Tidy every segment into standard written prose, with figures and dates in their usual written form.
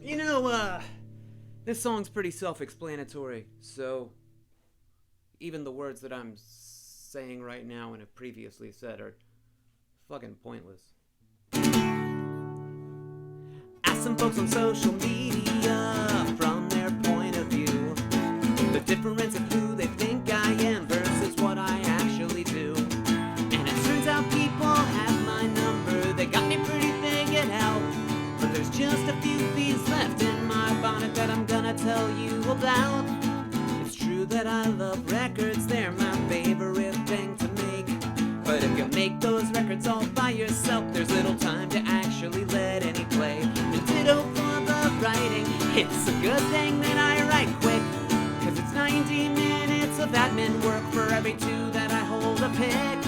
You know, this song's pretty self-explanatory, so even the words that I'm saying right now and have previously said are fucking pointless. Ask some folks on social media from their point of view the difference of who they think I am versus what I actually do. And it turns out people have my number, they got me pretty figured out. But there's just a few thieves left in my bonnet that I'm gonna tell you about. It's true that I love records, they're my favorite thing to make. But if you make those records all by yourself, there's little time to actually let any play. And ditto for the writing, it's a good thing that I write quick, cause it's 90 minutes of admin work for every two that I hold a pick.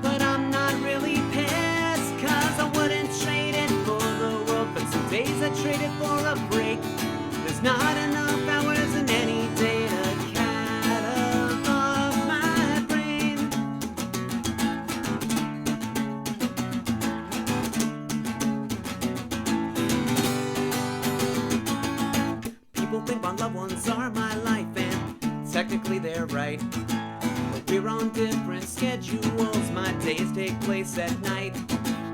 But I'm not really pissed, cause I wouldn't trade it for the world. But some days I trade it for a break. There's not enough hours in any day to catalog my brain. People think my loved ones are my life, and technically they're right. But we're on different schedules, my days take place at night.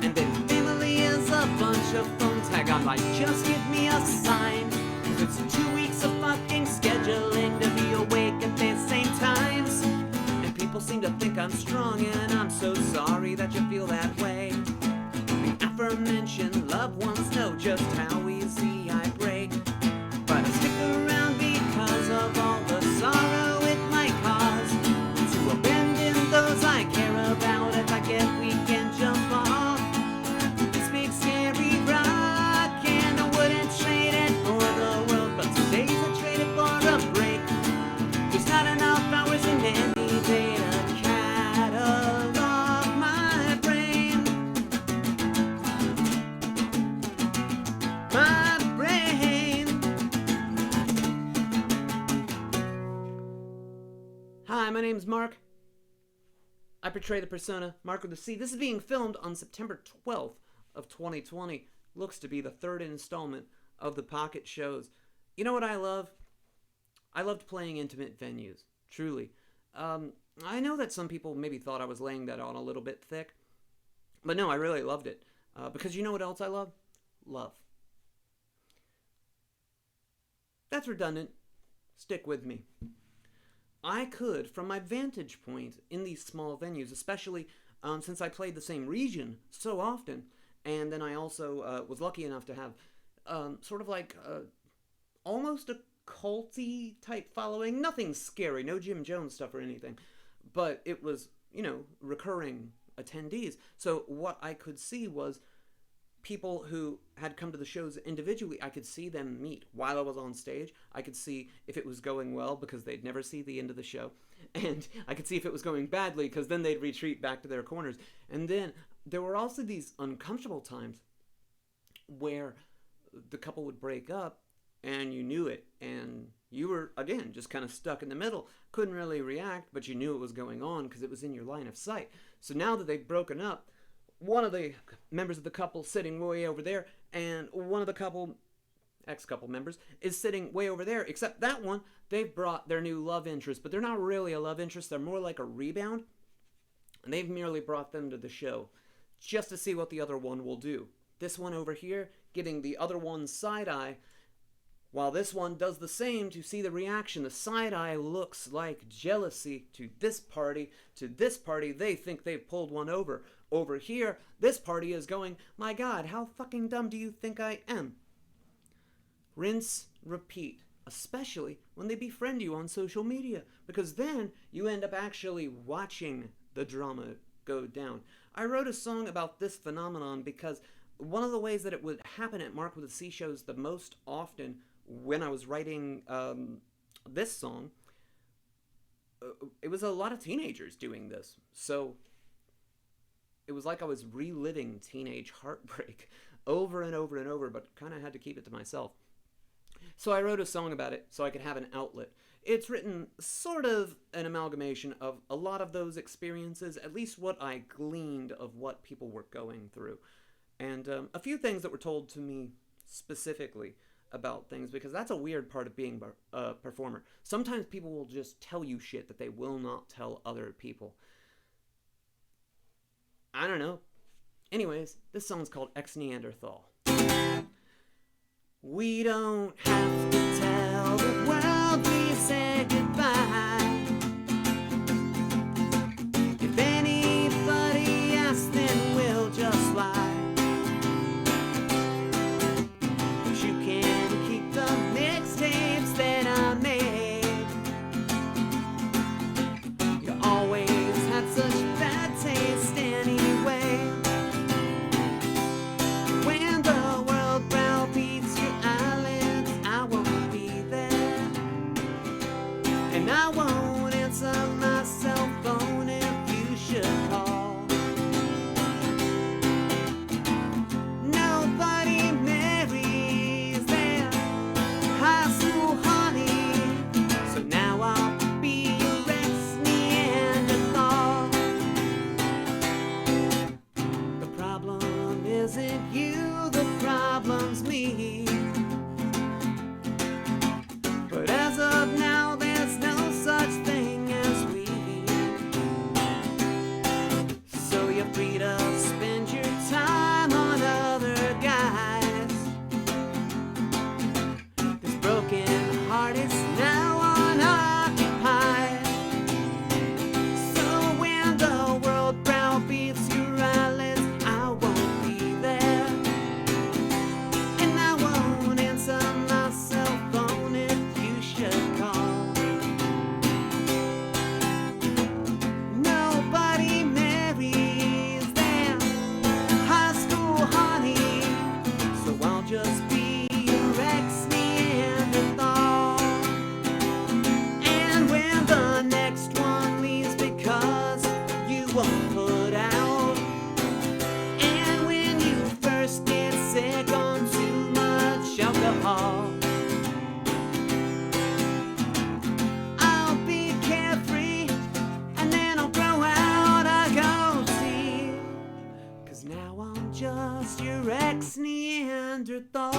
And then family is a bunch of phone tag. I'm like, just give me a sign. Cause it's 2 weeks of fucking scheduling to be awake at the same times. And people seem to think I'm strong, and I'm so sorry that you feel that way. The aforementioned loved ones know just how easy I break. But I stick around because of all the sorrow it might cause. To abandon those I care about if I get weak and jump off this big scary rock. And I wouldn't trade it for the world, but some days I trade it for a break. There's not enough hours in any day to catalog my brain. My brain. Hi, my name's Marc. I portray the persona Marc with a C. This is being filmed on September 12th of 2020. Looks to be the third installment of the Pocket shows. You know what I love? I loved playing intimate venues, truly. I know that some people maybe thought I was laying that on a little bit thick, but no, I really loved it. Because you know what else I love? Love. That's redundant. Stick with me. I could, from my vantage point in these small venues, especially since I played the same region so often, and then I also was lucky enough to have sort of like almost a culty type following. Nothing scary, no Jim Jones stuff or anything, but it was, you know, recurring attendees. So what I could see was people who had come to the shows individually. I could see them meet while I was on stage. I could see if it was going well because they'd never see the end of the show. And I could see if it was going badly because then they'd retreat back to their corners. And then there were also these uncomfortable times where the couple would break up and you knew it. And you were, again, just kind of stuck in the middle. Couldn't really react, but you knew it was going on because it was in your line of sight. So now that they've broken up, one of the members of the couple sitting way over there, and one of the ex-couple members, is sitting way over there, except that one, they've brought their new love interest, but they're not really a love interest, they're more like a rebound, and they've merely brought them to the show, just to see what the other one will do. This one over here, giving the other one side-eye, while this one does the same to see the reaction. The side-eye looks like jealousy to this party. To this party, they think they've pulled one over. Over here, this party is going, my God, how fucking dumb do you think I am? Rinse, repeat, especially when they befriend you on social media, because then you end up actually watching the drama go down. I wrote a song about this phenomenon because one of the ways that it would happen at Marc with a C shows the most often when I was writing this song, it was a lot of teenagers doing this. So it was like I was reliving teenage heartbreak over and over and over, but kind of had to keep it to myself. So I wrote a song about it so I could have an outlet. It's written sort of an amalgamation of a lot of those experiences, at least what I gleaned of what people were going through. And a few things that were told to me specifically. about things, because that's a weird part of being a performer. Sometimes people will just tell you shit that they will not tell other people. I don't know. Anyways, this song's called Ex-Neanderthal. We don't have to tell the world we said goodbye. If anybody asks, then we'll just lie. But you can keep the mixtapes that I made. You always had such bad taste anyway. When the world browbeats your eyelids, I won't be there. And I won't answer my cell phone if you should call. Nobody marries their high school honey, so now I'll be your ex-Neanderthal. The problem isn't you, the problem's me. But as of now, there's no such thing as we. So you're free to spend your time on other guys. This broken heart is now unoccupied. So when the world browbeats your eyelids, I won't be there. And I won't answer my cell phone if you should call. Nobody marries their high school honey, so I'll just be your ex-Neanderthal. And when the next one leaves because you won't put out, and when you first get sick on too much alcohol, I'll be carefree, and then I'll grow out a goatee. 'Cause now I'm just your ex-Neanderthal.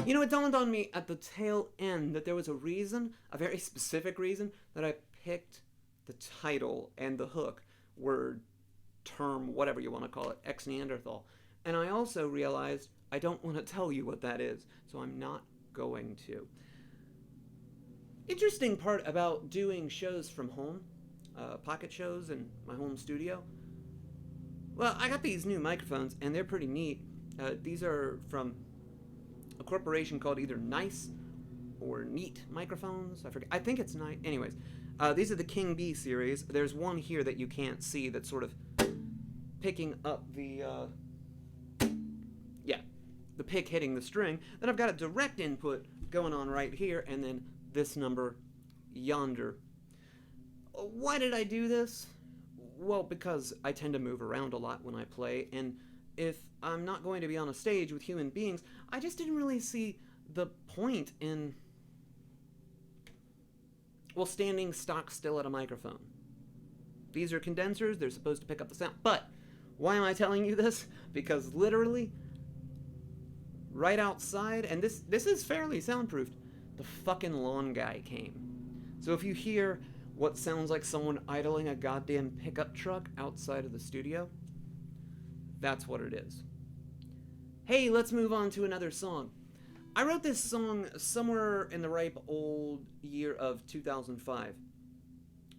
You know, it dawned on me at the tail end that there was a reason, a very specific reason, that I picked the title and the hook, word, term, whatever you want to call it, ex-Neanderthal. And I also realized I don't want to tell you what that is, so I'm not going to. Interesting part about doing shows from home, pocket shows in my home studio. Well, I got these new microphones, and they're pretty neat. These are from a corporation called either Nice or Neat Microphones. I forget. I think it's Nice. Anyways, these are the King B series. There's one here that you can't see that's sort of picking up the pick hitting the string. Then I've got a direct input going on right here, and then this number yonder. Why did I do this? Well, because I tend to move around a lot when I play, and if I'm not going to be on a stage with human beings, I just didn't really see the point in, well, standing stock still at a microphone. These are condensers, they're supposed to pick up the sound. But why am I telling you this? Because literally, right outside, and this is fairly soundproofed, the fucking lawn guy came. So if you hear what sounds like someone idling a goddamn pickup truck outside of the studio, that's what it is. Hey, let's move on to another song. I wrote this song somewhere in the ripe old year of 2005.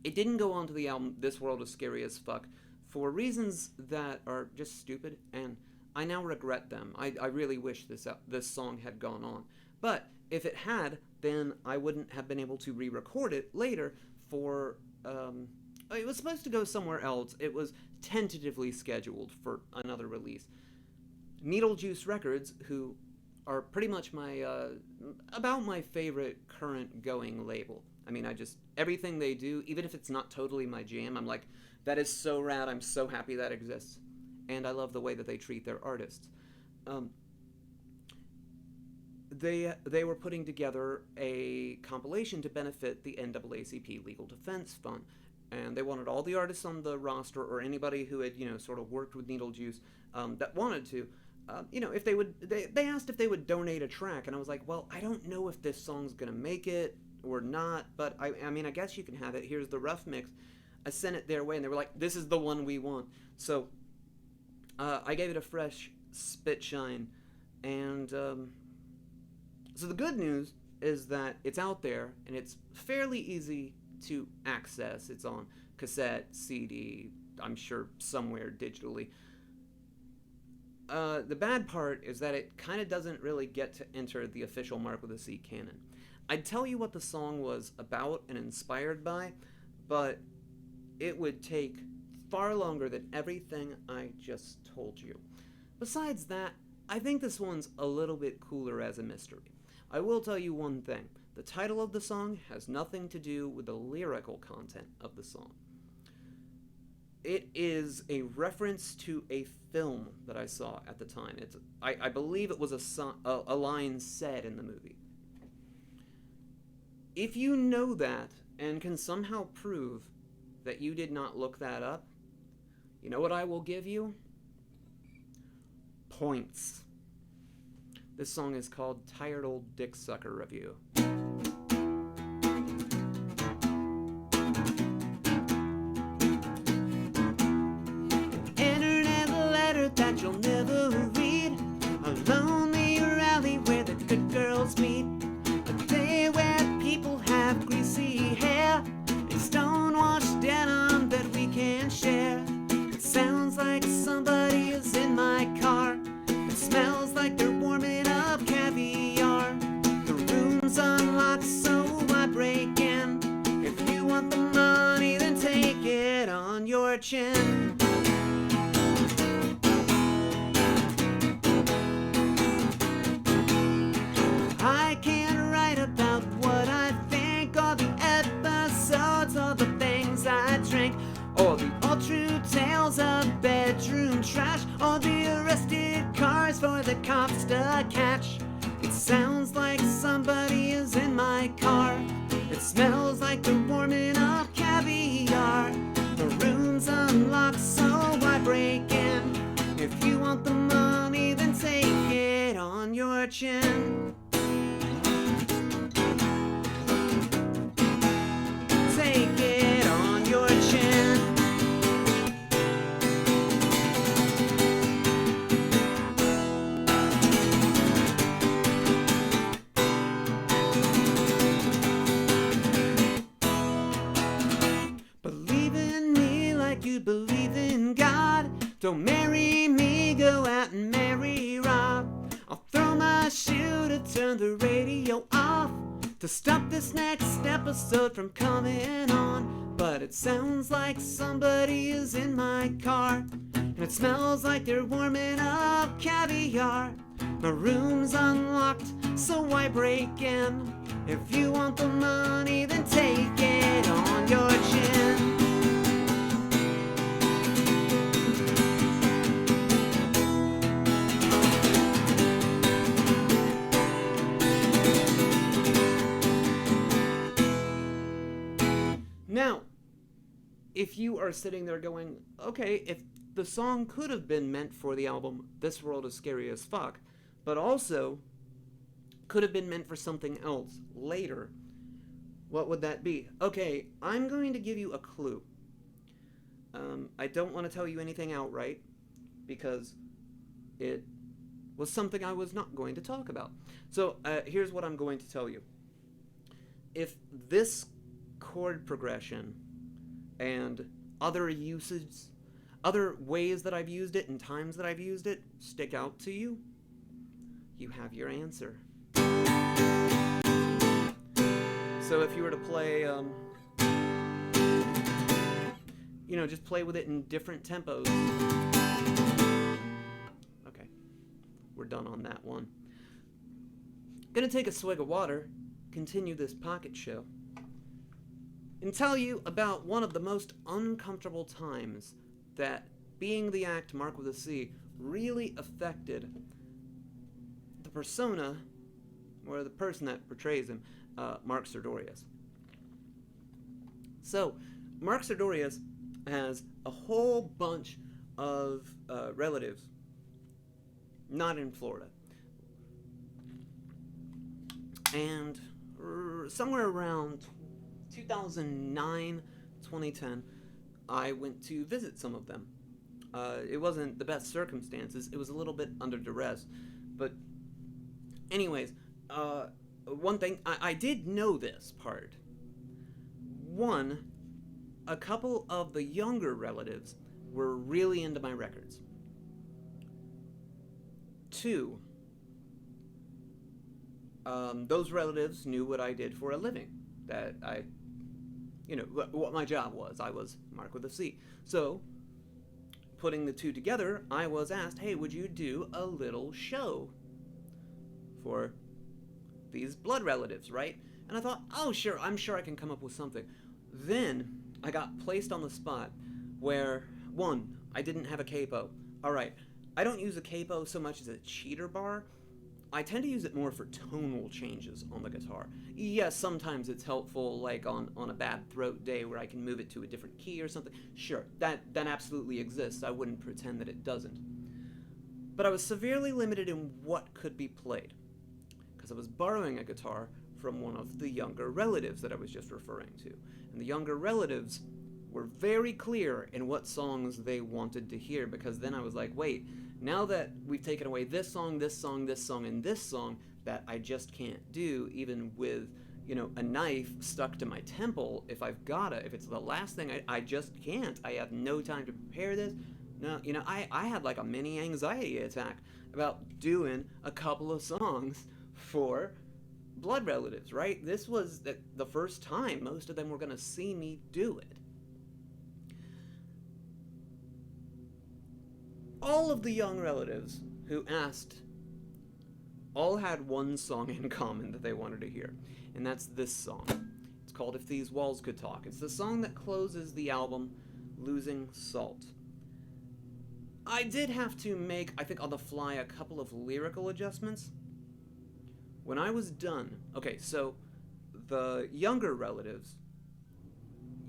It didn't go onto the album This World is Scary as Fuck for reasons that are just stupid, and I now regret them. I really wish this song had gone on. But if it had, then I wouldn't have been able to re-record it later for... it was supposed to go somewhere else. It was tentatively scheduled for another release. Needle Juice Records, who are pretty much about my favorite current going label. I mean, everything they do, even if it's not totally my jam, I'm like, that is so rad, I'm so happy that exists. And I love the way that they treat their artists. They were putting together a compilation to benefit the NAACP Legal Defense Fund. and they wanted all the artists on the roster or anybody who had, sort of worked with Needle Juice that wanted to, if they asked if they would donate a track, and I was like, well, I don't know if this song's gonna make it or not, but I mean, I guess you can have it. Here's the rough mix. I sent it their way, and they were like, this is the one we want. So I gave it a fresh spit shine, and so the good news is that it's out there, and it's fairly easy to access. It's on cassette, CD, I'm sure somewhere digitally. The bad part is that it kind of doesn't really get to enter the official Marc with a C canon. I'd tell you what the song was about and inspired by, but it would take far longer than everything I just told you. Besides that, I think this one's a little bit cooler as a mystery. I will tell you one thing. The title of the song has nothing to do with the lyrical content of the song. It is a reference to a film that I saw at the time. I believe it was a line said in the movie. If you know that and can somehow prove that you did not look that up, you know what I will give you? Points. This song is called Tired Old Dick Sucker Review. Internet letter that you'll never read. A lonely rally where the good girls meet. A day where people have greasy hair and stonewashed denim that we can share. It sounds like somebody is in my car. It smells like they're warming up caviar. The room's unlocked, so I break in. If you want the money, then take it on your chin. I can't write about what I think, or the episodes, or the things I drink, or the all-true tales of bedroom trash, or the arrested cars for the cops to catch. It sounds like somebody is in my car. It smells like they're warming up caviar. The room's unlocked, so I break in. If you want the money, then take it on your chin. Take it on your chin. Believe in me like you believe in God. Don't marry me, go out and marry Rob. I'll throw my shoe to turn the radio off, to stop this next episode from coming on. But it sounds like somebody is in my car, and it smells like they're warming up caviar. My room's unlocked, so I break in. If you want the money, then take it on your chin. Now, if you are sitting there going, okay, if the song could have been meant for the album This World is Scary as Fuck, but also could have been meant for something else later, what would that be? Okay, I'm going to give you a clue. I don't want to tell you anything outright, because it was something I was not going to talk about. So here's what I'm going to tell you. If this chord progression and other uses, other ways that I've used it and times that I've used it stick out to you, you have your answer. So if you were to play, just play with it in different tempos. Okay, we're done on that one. Gonna take a swig of water, continue this pocket show, and tell you about one of the most uncomfortable times that being the act Marc with a C really affected the persona, or the person that portrays him, Marc Serdorius. So, Marc Sardorius has a whole bunch of relatives not in Florida. And somewhere around 2009, 2010, I went to visit some of them. It wasn't the best circumstances. It was a little bit under duress. But anyways, one thing, I did know this part. One, a couple of the younger relatives were really into my records. Two, those relatives knew what I did for a living. That what my job was. I was Marc with a C. So, putting the two together, I was asked, hey, would you do a little show for these blood relatives, right? And I thought, oh, sure, I'm sure I can come up with something. Then, I got placed on the spot where, one, I didn't have a capo. All right, I don't use a capo so much as a cheater bar. I tend to use it more for tonal changes on the guitar. Yes, sometimes it's helpful, like on a bad throat day where I can move it to a different key or something. Sure, that absolutely exists. I wouldn't pretend that it doesn't. But I was severely limited in what could be played, because I was borrowing a guitar from one of the younger relatives that I was just referring to. And the younger relatives were very clear in what songs they wanted to hear, because then I was like, wait, now that we've taken away this song, this song, this song, and this song that I just can't do, even with, a knife stuck to my temple, if it's the last thing, I just can't. I have no time to prepare this. No, I had like a mini anxiety attack about doing a couple of songs for blood relatives, right? This was the first time most of them were going to see me do it. All of the young relatives who asked all had one song in common that they wanted to hear, and that's this song. It's called If These Walls Could Talk. It's the song that closes the album, Losing Salt. I did have to make, I think on the fly, a couple of lyrical adjustments. When I was done, okay, so the younger relatives,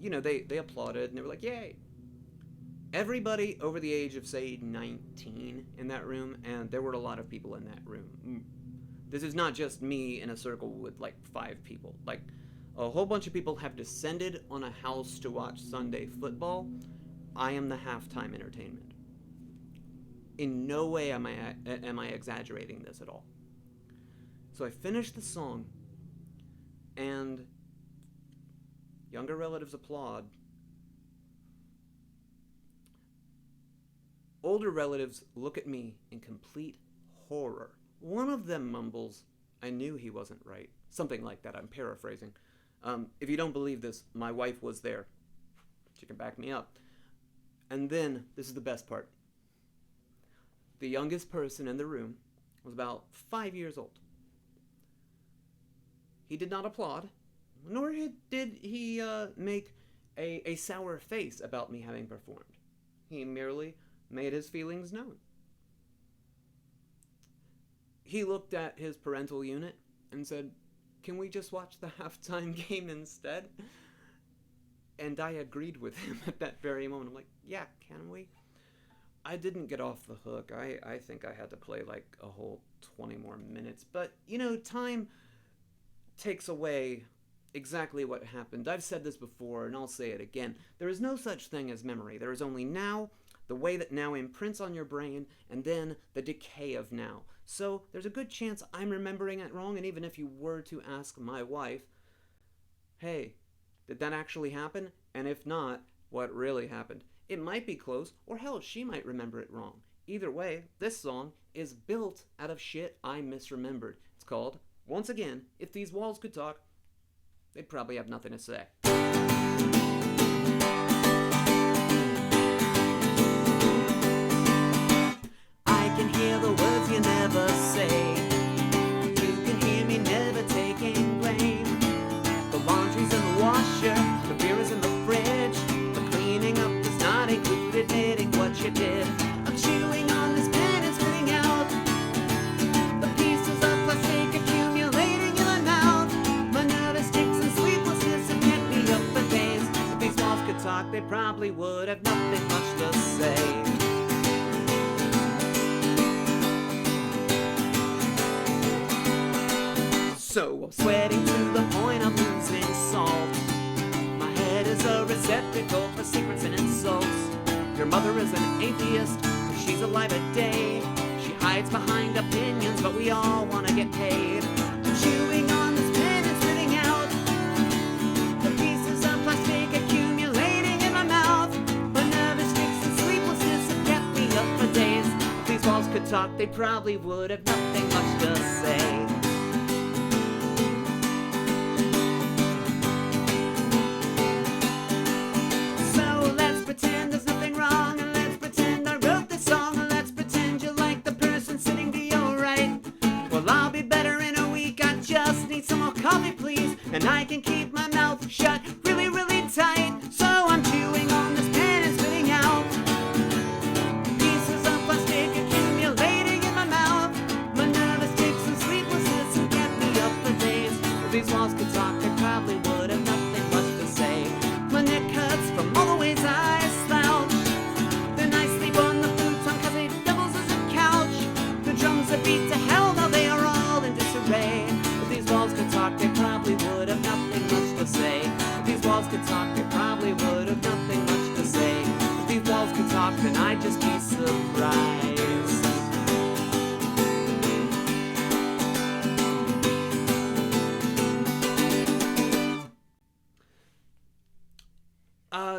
they applauded and they were like, yay. Everybody over the age of, say, 19 in that room, and there were a lot of people in that room. This is not just me in a circle with, like, 5 people. Like, a whole bunch of people have descended on a house to watch Sunday football. I am the halftime entertainment. In no way am I exaggerating this at all. So I finished the song, and younger relatives applaud. Older relatives look at me in complete horror. One of them mumbles, I knew he wasn't right. Something like that, I'm paraphrasing. If you don't believe this, my wife was there. She can back me up. And then, this is the best part. The youngest person in the room was about 5 years old. He did not applaud, nor did he make a sour face about me having performed. He merely made his feelings known. He looked at his parental unit and said, can we just watch the halftime game instead? And I agreed with him at that very moment. I'm like, yeah, can we? I didn't get off the hook. I think I had to play like a whole 20 more minutes. But, time takes away exactly what happened. I've said this before, and I'll say it again. There is no such thing as memory. There is only now, the way that now imprints on your brain, and then the decay of now. So there's a good chance I'm remembering it wrong, and even if you were to ask my wife, hey, did that actually happen? And if not, what really happened? It might be close, or hell, she might remember it wrong. Either way, this song is built out of shit I misremembered. It's called, once again, If These Walls Could Talk, they'd probably have nothing to say. Can hear the words you never say. You can hear me never taking blame. The laundry's in the washer, the beer is in the fridge. The cleaning up does not include admitting what you did. I'm chewing on this pen and spitting out the pieces of plastic accumulating in my mouth. My nervous tics and sleeplessness have kept me up for days. If these walls could talk, probably would have nothing much to say. So I'm sweating to the point of losing salt. My head is a receptacle for secrets and insults. Your mother is an atheist, she's alive a day. She hides behind opinions, but we all want to get paid. I'm chewing on this pen and spitting out the pieces of plastic accumulating in my mouth. My nervous tics and sleeplessness have kept me up for days. If these walls could talk, they probably would have nothing much to say. Coffee, please, and I can keep my mouth shut really, really tight. So I'm chewing on this pen and spitting out pieces of plastic accumulating in my mouth. My nervous tics and sleeplessness have kept me up for days. If these walls could talk, they probably would have nothing much to say. My neck hurts from all the ways I slouch. Then I sleep on the futon cause it doubles as a couch. The drums that beat to hell, now they are all in disarray. Walls could talk, they probably would have nothing much to say. If these walls could talk, they probably would have nothing much to say. If these walls could talk, then I'd just be surprised.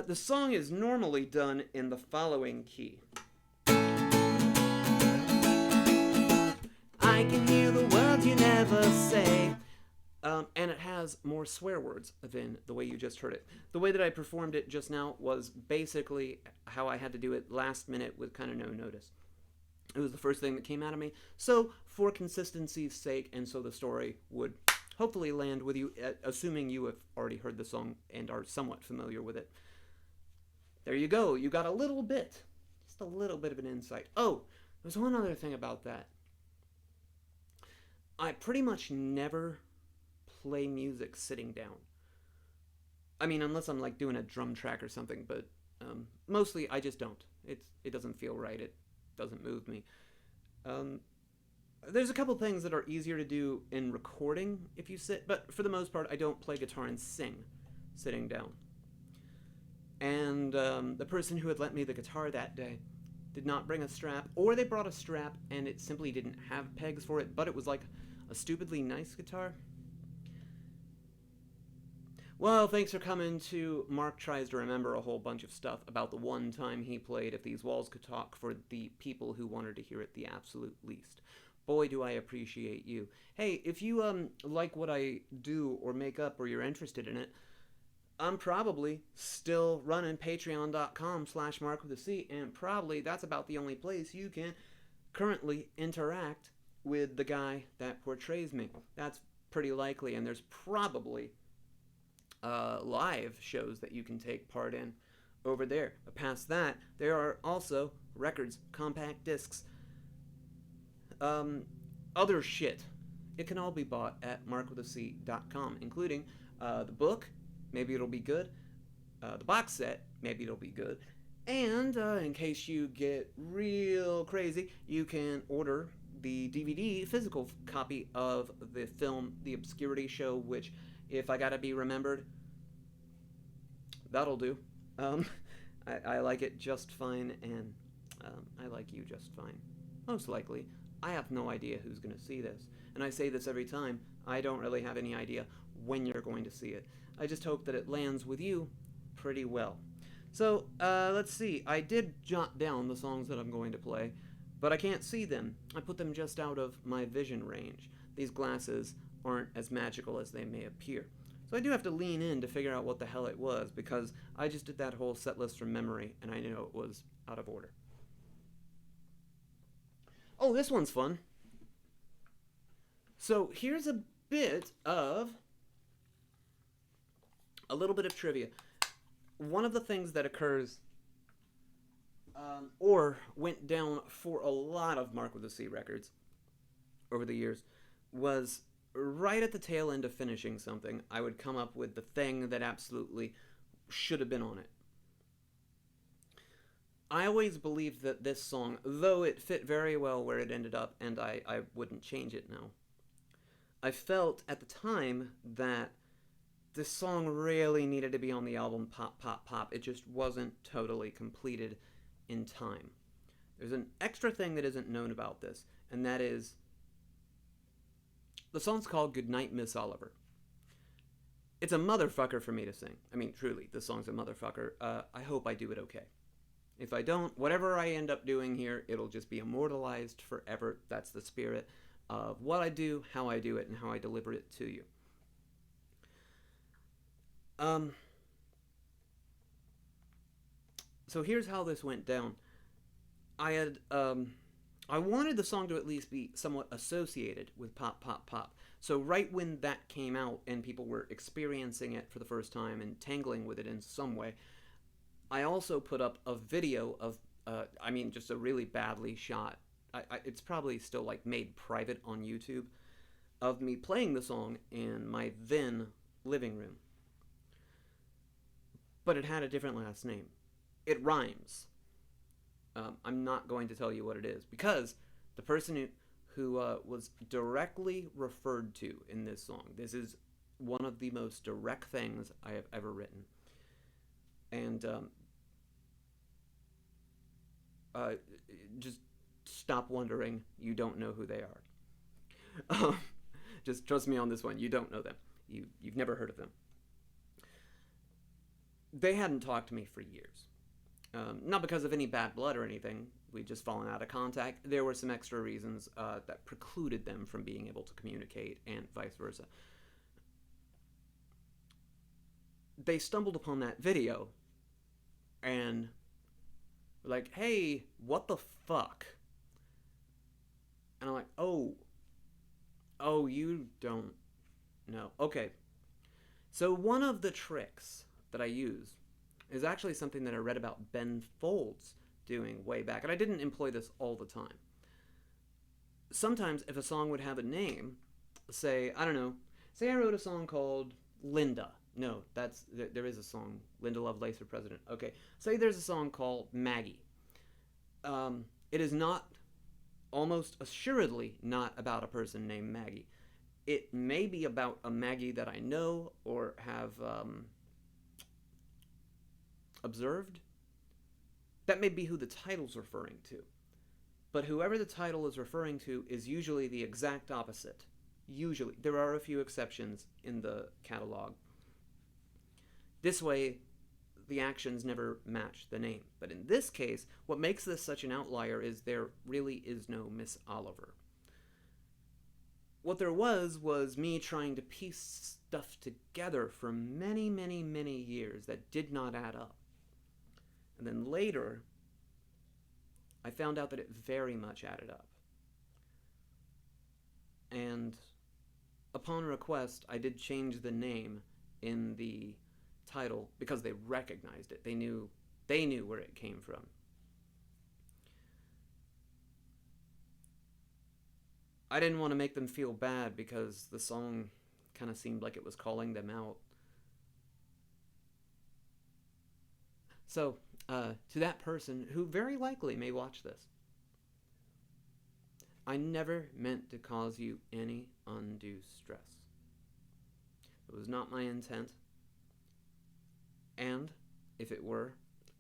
The song is normally done in the following key. I can hear the words you never say. And it has more swear words than the way you just heard it. The way that I performed it just now was basically how I had to do it last minute with kind of no notice. It was the first thing that came out of me. So for consistency's sake, and so the story would hopefully land with you, assuming you have already heard the song and are somewhat familiar with it. There you go. You got a little bit. Just a little bit of an insight. Oh, there's one other thing about that. I pretty much never play music sitting down. I mean, unless I'm like doing a drum track or something, but mostly I just don't. It doesn't feel right. It doesn't move me. There's a couple things that are easier to do in recording if you sit, but for the most part, I don't play guitar and sing sitting down. And the person who had lent me the guitar that day did not bring a strap, or they brought a strap and it simply didn't have pegs for it, but it was like a stupidly nice guitar. Well, thanks for coming to Marc Tries to Remember a whole bunch of stuff about the one time he played If These Walls Could Talk for the people who wanted to hear it the absolute least. Boy, do I appreciate you. Hey, if you like what I do or make up or you're interested in it, I'm probably still running patreon.com/Marc with a C, and probably that's about the only place you can currently interact with the guy that portrays me. That's pretty likely, and there's probably live shows that you can take part in over there. But past that, there are also records, compact discs, other shit. It can all be bought at marcwithac.com, including the book, maybe it'll be good, the box set, maybe it'll be good, and in case you get real crazy, you can order the DVD physical copy of the film The Obscurity Show, which, if I gotta be remembered, that'll do. I like it just fine, and I like you just fine. Most likely. I have no idea who's going to see this. And I say this every time. I don't really have any idea when you're going to see it. I just hope that it lands with you pretty well. So, let's see. I did jot down the songs that I'm going to play, but I can't see them. I put them just out of my vision range. These glasses aren't as magical as they may appear. So I do have to lean in to figure out what the hell it was, because I just did that whole set list from memory, and I knew it was out of order. Oh, this one's fun. So here's a little bit of trivia. One of the things that occurs, or went down for a lot of Marc with a C records over the years, was right at the tail end of finishing something, I would come up with the thing that absolutely should have been on it. I always believed that this song, though it fit very well where it ended up, and I wouldn't change it now, I felt at the time that this song really needed to be on the album Pop, Pop, Pop. It just wasn't totally completed in time. There's an extra thing that isn't known about this, and that is the song's called Goodnight, Miss Oliver. It's a motherfucker for me to sing. I mean, truly, the song's a motherfucker. I hope I do it okay. If I don't, whatever I end up doing here, it'll just be immortalized forever. That's the spirit of what I do, how I do it, and how I deliver it to you. So here's how this went down. I wanted the song to at least be somewhat associated with Pop, Pop, Pop. So right when that came out and people were experiencing it for the first time and tangling with it in some way, I also put up a video of, just a really badly shot, it's probably still like made private on YouTube, of me playing the song in my then living room. But it had a different last name. It rhymes. I'm not going to tell you what it is, because the person who was directly referred to in this song, this is one of the most direct things I have ever written. And just stop wondering, you don't know who they are. Just trust me on this one, you don't know them. You've never heard of them. They hadn't talked to me for years. Not because of any bad blood or anything. We'd just fallen out of contact. There were some extra reasons that precluded them from being able to communicate, and vice versa. They stumbled upon that video and were like, hey, what the fuck? And I'm like, oh, you don't know. Okay. So one of the tricks that I use is actually something that I read about Ben Folds doing way back. And I didn't employ this all the time. Sometimes if a song would have a name, say, I don't know, say I wrote a song called Linda. No, there is a song, Linda Lovelace for President. Okay, say there's a song called Maggie. It is not, almost assuredly not about a person named Maggie. It may be about a Maggie that I know or have observed. That may be who the title's referring to. But whoever the title is referring to is usually the exact opposite. Usually. There are a few exceptions in the catalog. This way, the actions never match the name. But in this case, what makes this such an outlier is there really is no Miss Oliver. What there was me trying to piece stuff together for many, many, many years that did not add up. And then later, I found out that it very much added up. And upon request, I did change the name in the title because they recognized it. They knew where it came from. I didn't want to make them feel bad because the song kind of seemed like it was calling them out. So, to that person who very likely may watch this, I never meant to cause you any undue stress. It was not my intent. And if it were,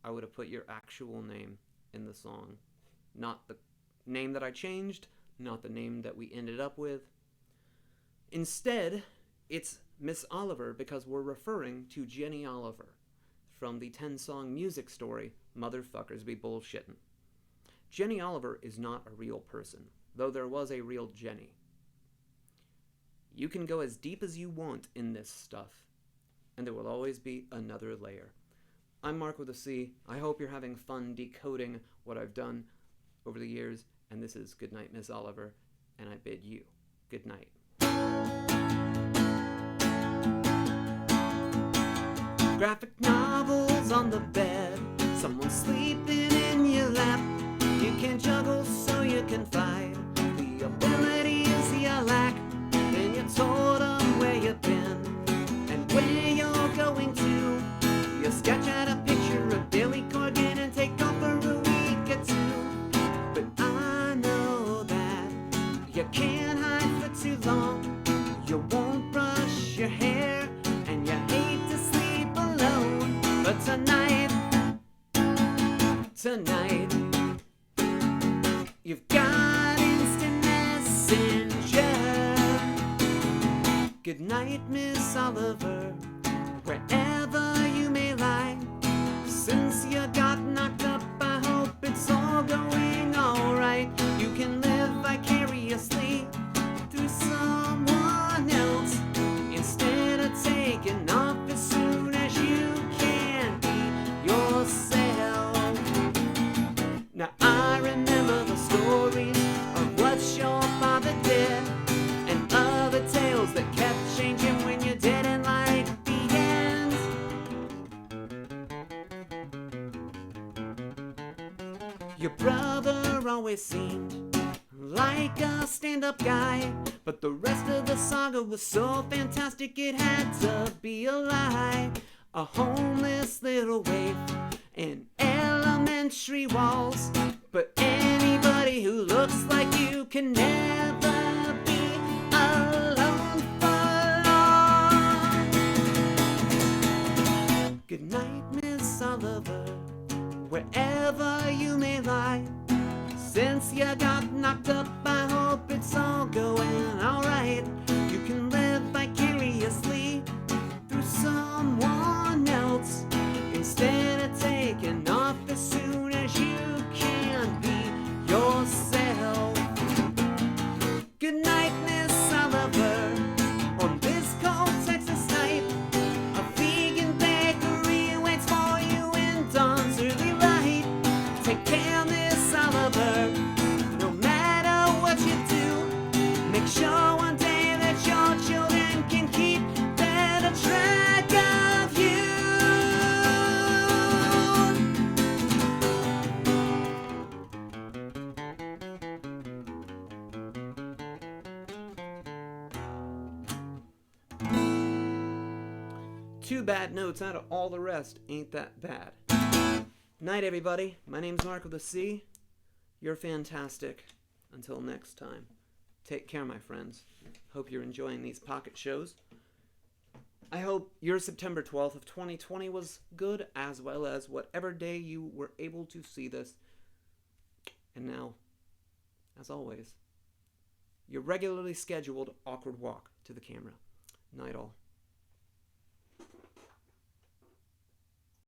I would have put your actual name in the song. Not the name that I changed, not the name that we ended up with. Instead, it's Miss Oliver because we're referring to Jenny Oliver from the 10-song music story, Motherfuckers Be Bullshittin'. Jenny Oliver is not a real person, though there was a real Jenny. You can go as deep as you want in this stuff, and there will always be another layer. I'm Marc with a C. I hope you're having fun decoding what I've done over the years, and this is Goodnight, Miss Oliver, and I bid you good night. Graphic novels on the bed, someone sleeping in your lap. You can juggle so you can fight. The ability is your lack. Then you told them where you've been and where you're going to. You sketch out a picture of Billy Corgan and take off for a tonight. You've got instant messenger. Good night, Miss Oliver, wherever you may lie. Since you got knocked up, I hope it's all going alright. You can live vicariously through someone else, instead of taking off as soon as you can be yourself. Now I remember the stories of what your father did, and other tales that kept changing when you didn't like the end. Your brother always seemed like a stand-up guy, but the rest of the saga was so fantastic it had to be a lie. A homeless little waif in elementary walls, but anybody who looks like you can never be alone for long. Good night, Miss Oliver, wherever you may lie. Since you got knocked up, I hope it's all going alright. You can live vicariously through someone else, instead of taking off as soon as you can be yourself. Good night, Miss Oliver, on this cold Texas night. A vegan bakery waits for you in dawn's early light. Take care, Miss Oliver, no matter what you do. Make sure one day that your children can keep better track of you. Two bad notes out of all the rest. Ain't that bad. Night, everybody. My name's Marc of the Sea. You're fantastic. Until next time. Take care, my friends. Hope you're enjoying these pocket shows. I hope your September 12th of 2020 was good, as well as whatever day you were able to see this. And now, as always, your regularly scheduled awkward walk to the camera. Night all.